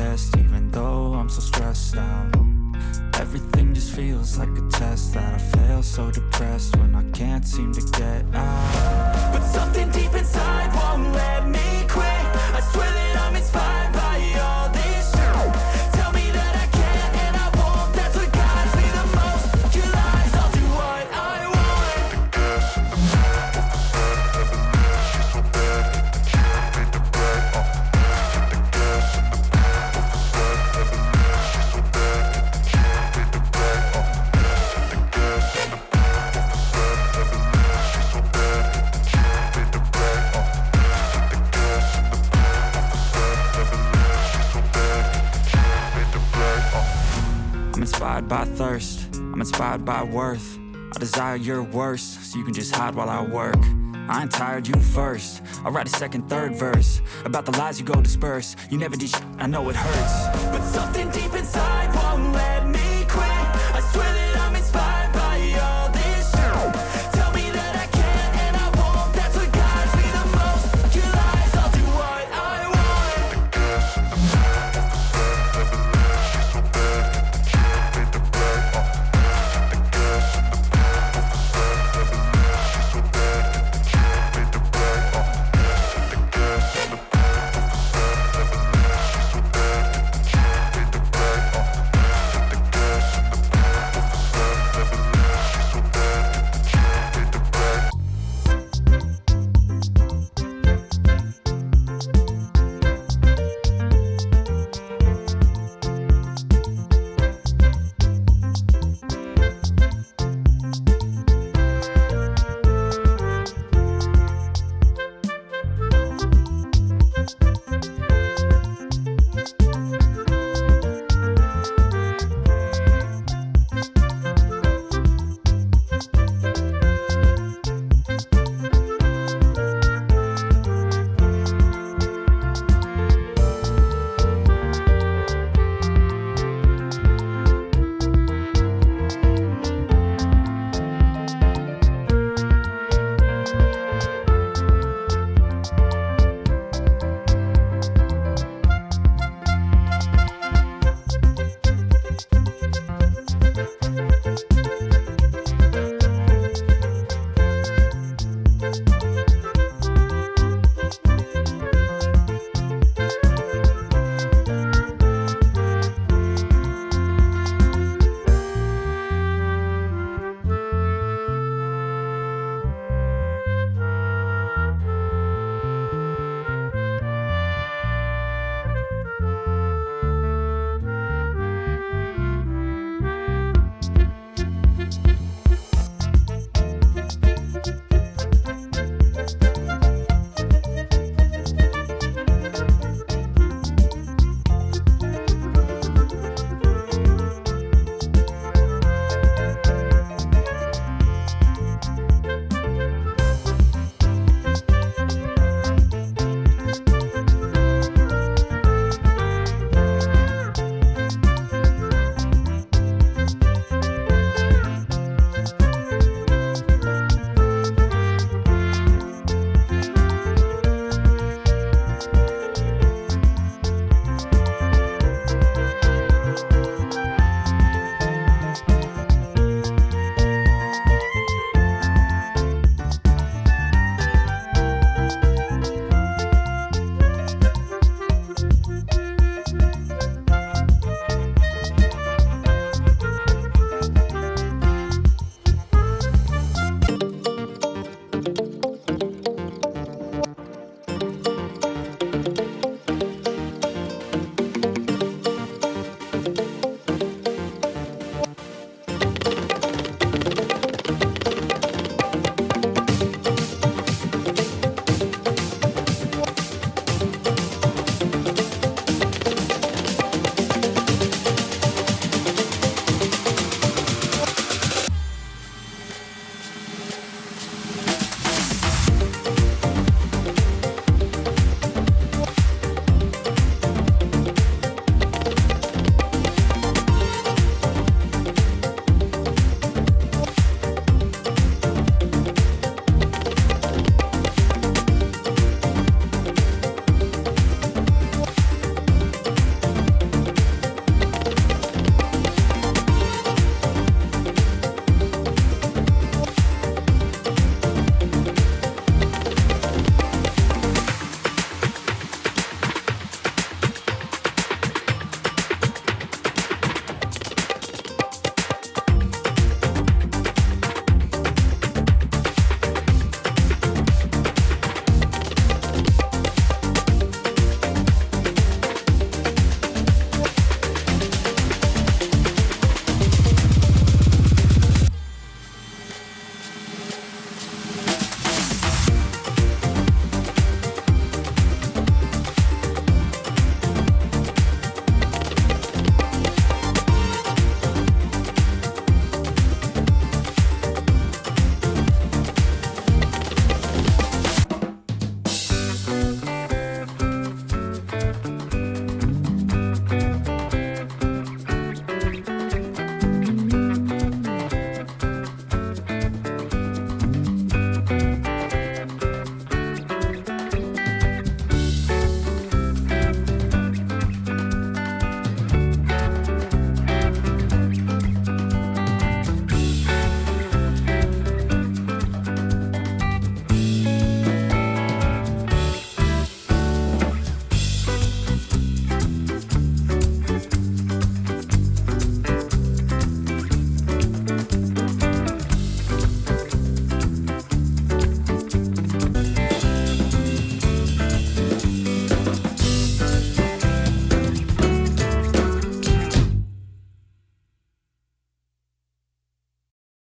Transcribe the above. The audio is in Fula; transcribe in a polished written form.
best, even though I'm so stressed out. Everything just feels like a test that I fail, so depressed when I can't seem to get out. But something deep inside won't let me quit. I swear that I'm inspired by all this shit. Tell me that I can't and I won't. That's what guides me the most. Your lies, I'll do what I want. The gas in the back of the set, heavenly, she's so bad. Can't beat the brag, hit the gas in the back of the set, heavenly, she's so bad. Can't beat the brag, hit the gas in the back of the set, heavenly, she's so bad. Can't beat the brag, hit the gas in the back of the set, heavenly, she's so bad. Can't beat the brag, I'm inspired by thirst, I'm inspired by worth. I desire your worst, so you can just hide while I work. I ain't tired, you first. I'll write a second, third verse about the lies you go disperse. You never did shit, I know it hurts. But something deep inside won't let me